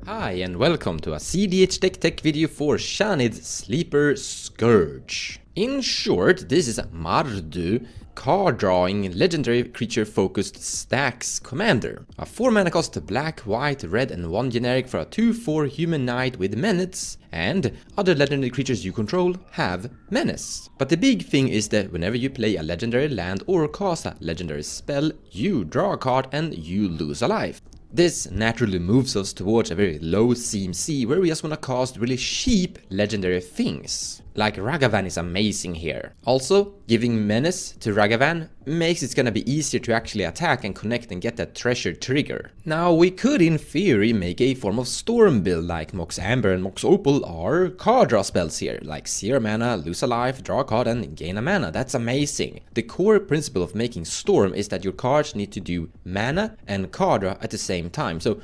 Hi and welcome to a cEDH tech video for Shanid Sleeper Scourge. In short, this is a mardu, card drawing, legendary creature focused stax commander. A 4 mana cost black, white, red and 1 generic for a 2/4 human knight with menace, and other legendary creatures you control have menace. But the big thing is that whenever you play a legendary land or cast a legendary spell, you draw a card and you lose a life. This naturally moves us towards a very low CMC where we just wanna cast really cheap legendary things. Like Ragavan is amazing here. Also, giving menace to Ragavan makes it gonna be easier to actually attack and connect and get that treasure trigger. Now we could in theory make a form of storm build like Mox Amber and Mox Opal are card draw spells here, like 0 mana, lose a life, draw a card and gain a mana. That's amazing. The core principle of making storm is that your cards need to do mana and card draw at the same time, so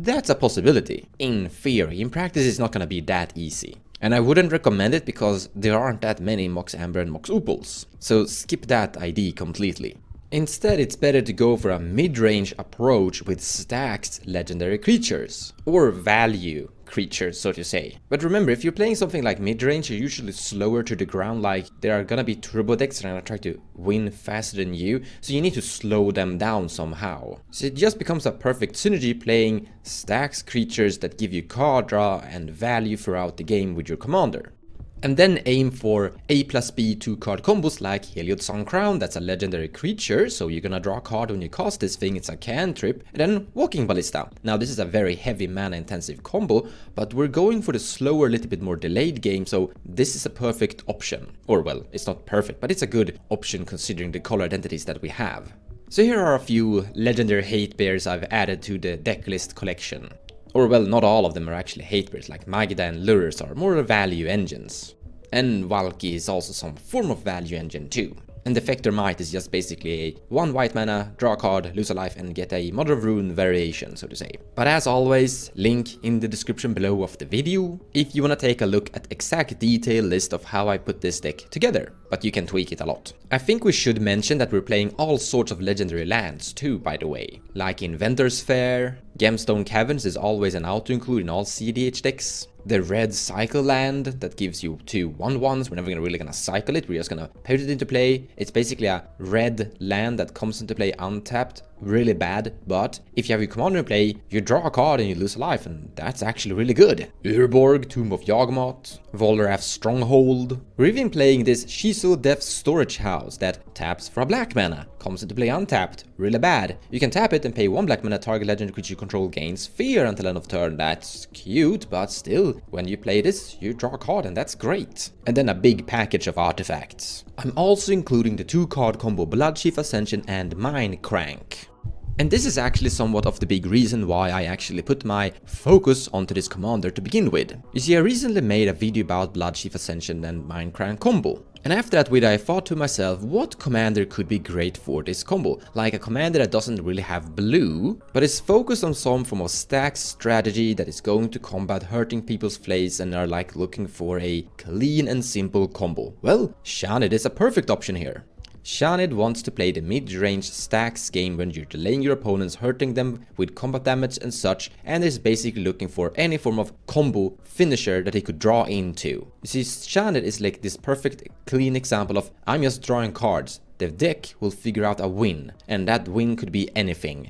that's a possibility. In theory, in practice it's not gonna be that easy. And I wouldn't recommend it because there aren't that many Mox Amber and Mox Opals, so skip that idea completely. Instead, it's better to go for a mid-range approach with stacked legendary creatures, or value creatures, so to say. But remember, if you're playing something like mid-range, you're usually slower to the ground, like there are gonna be turbo decks that are gonna try to win faster than you, so you need to slow them down somehow. So it just becomes a perfect synergy playing stacks creatures that give you card draw and value throughout the game with your commander. And then aim for A+B 2-card combos like Heliod Sun Crown, that's a legendary creature, so you're gonna draw a card when you cast this thing, it's a cantrip, and then Walking Ballista. Now this is a very heavy mana intensive combo, but we're going for the slower, little bit more delayed game, so this is a perfect option. Or well, it's not perfect, but it's a good option considering the color identities that we have. So here are a few legendary hate bears I've added to the decklist collection. Or well, not all of them are actually hate bears, like Magda and Lurus are more value engines. And Valky is also some form of value engine too. And Defector Might is just basically a 1 white mana, draw a card, lose a life and get a Mother of Rune variation, so to say. But as always, link in the description below of the video if you wanna take a look at exact detailed list of how I put this deck together, but you can tweak it a lot. I think we should mention that we're playing all sorts of legendary lands too, by the way. Like Inventor's Fair, Gemstone Caverns is always an auto-include in all cEDH decks. The red cycle land that gives you 2 1/1s. We're never really gonna cycle it, we're just gonna put it into play. It's basically a red land that comes into play untapped, really bad, but if you have your commander in play, you draw a card and you lose a life, and that's actually really good. Urborg, Tomb of Yawgmoth, Volrath's Stronghold. We're even playing this Shiso Death's Storage House that taps for a black mana, comes into play untapped, really bad. You can tap it and pay 1 black mana, target legendary creature you control gains fear until end of turn. That's cute, but still, when you play this, you draw a card and that's great. And then a big package of artifacts. I'm also including the 2-card combo Bloodchief Ascension and Mind Crank. And this is actually somewhat of the big reason why I actually put my focus onto this commander to begin with. You see, I recently made a video about Bloodchief Ascension and Mind Crank combo. And after that video I thought to myself, what commander could be great for this combo? Like a commander that doesn't really have blue, but is focused on some form of stack strategy that is going to combat hurting people's plays and are like looking for a clean and simple combo. Well, Shanid is a perfect option here. Shanid wants to play the mid-range stacks game when you're delaying your opponents, hurting them with combat damage and such, and is basically looking for any form of combo finisher that he could draw into. You see, Shanid is like this perfect clean example of I'm just drawing cards, the deck will figure out a win, and that win could be anything.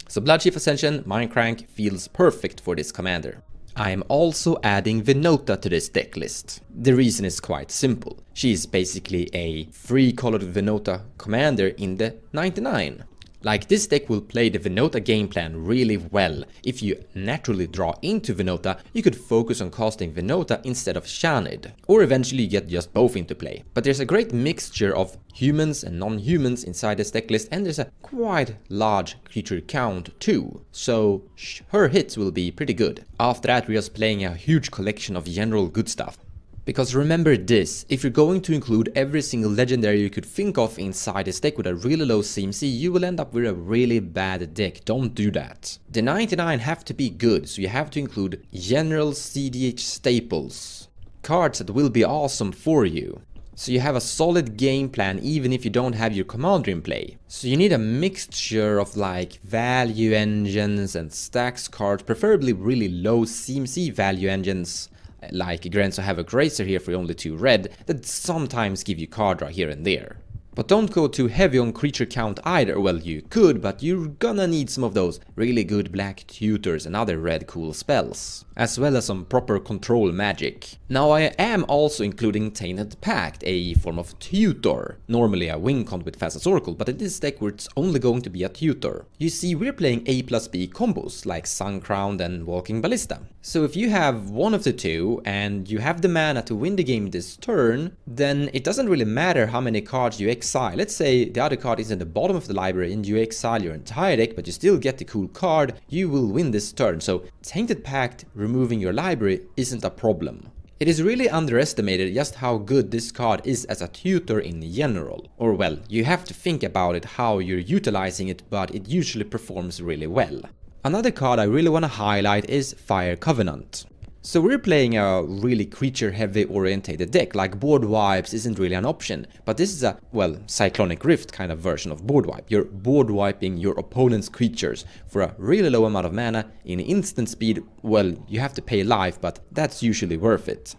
So Bloodchief Ascension, Mind Crank feels perfect for this commander. I am also adding Venota to this deck list. The reason is quite simple. She is basically a 3-colored Venota commander in the 99. Like, this deck will play the Venota game plan really well. If you naturally draw into Venota, you could focus on casting Venota instead of Shanid. Or eventually get just both into play. But there's a great mixture of humans and non-humans inside this deck list, and there's a quite large creature count too. So her hits will be pretty good. After that, we're just playing a huge collection of general good stuff. Because remember this, if you're going to include every single legendary you could think of inside this deck with a really low CMC, you will end up with a really bad deck. Don't do that. The 99 have to be good, so you have to include general cEDH staples. Cards that will be awesome for you. So you have a solid game plan even if you don't have your commander in play. So you need a mixture of like value engines and stax cards, preferably really low CMC value engines like Grenzo Havoc Racer here for only 2 red that sometimes give you card draw here and there. But don't go too heavy on creature count either. Well, you could, but you're gonna need some of those really good black tutors and other red cool spells, as well as some proper control magic. Now I am also including Tainted Pact, a form of tutor, normally a wing con with Fastest Oracle, but in this deck where it's only going to be a tutor. You see, we're playing A+B combos like Sun Crowned and Walking Ballista. So if you have one of the two and you have the mana to win the game this turn, then it doesn't really matter how many cards you exile. Let's say the other card is in the bottom of the library and you exile your entire deck, but you still get the cool card, you will win this turn. So Tainted Pact removing your library isn't a problem. It is really underestimated just how good this card is as a tutor in general. Or well, you have to think about it how you're utilizing it, but it usually performs really well. Another card I really want to highlight is Fire Covenant. So we're playing a really creature heavy orientated deck, like board wipes isn't really an option, but this is a, well, Cyclonic Rift kind of version of board wipe. You're board wiping your opponent's creatures for a really low amount of mana in instant speed. Well, you have to pay life, but that's usually worth it.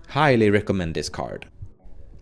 Highly recommend this card.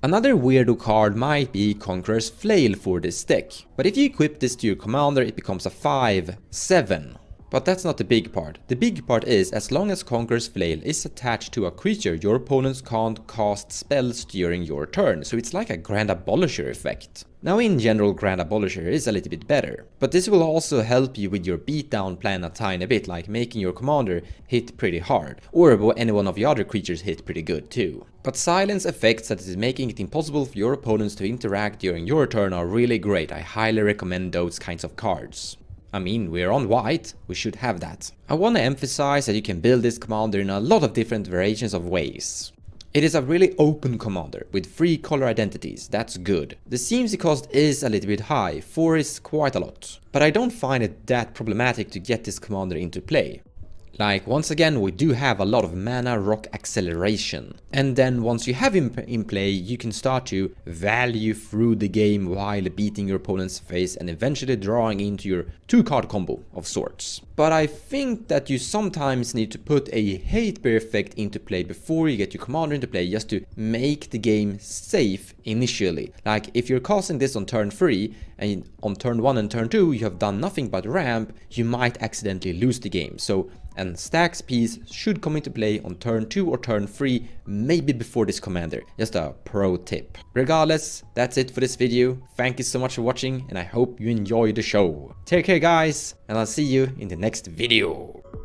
Another weirdo card might be Conqueror's Flail for this deck, but if you equip this to your commander it becomes a 5/7. But that's not the big part. The big part is, as long as Conqueror's Flail is attached to a creature, your opponents can't cast spells during your turn, so it's like a Grand Abolisher effect. Now in general Grand Abolisher is a little bit better, but this will also help you with your beatdown plan a tiny bit, like making your commander hit pretty hard, or any one of your other creatures hit pretty good too. But silence effects that is making it impossible for your opponents to interact during your turn are really great. I highly recommend those kinds of cards. I mean, we're on white, we should have that. I want to emphasize that you can build this commander in a lot of different variations of ways. It is a really open commander with 3 color identities, that's good. The CMC cost is a little bit high, 4 is quite a lot. But I don't find it that problematic to get this commander into play. Like, once again, we do have a lot of mana rock acceleration. And then once you have him in play, you can start to value through the game while beating your opponent's face and eventually drawing into your 2-card combo of sorts. But I think that you sometimes need to put a hatebear effect into play before you get your commander into play, just to make the game safe initially. Like, if you're casting this on turn 3 and on turn 1 and turn 2 you have done nothing but ramp, you might accidentally lose the game. So and stax piece should come into play on turn 2 or turn 3, maybe before this commander. Just a pro tip. Regardless, that's it for this video. Thank you so much for watching and I hope you enjoyed the show. Take care guys, and I'll see you in the next video.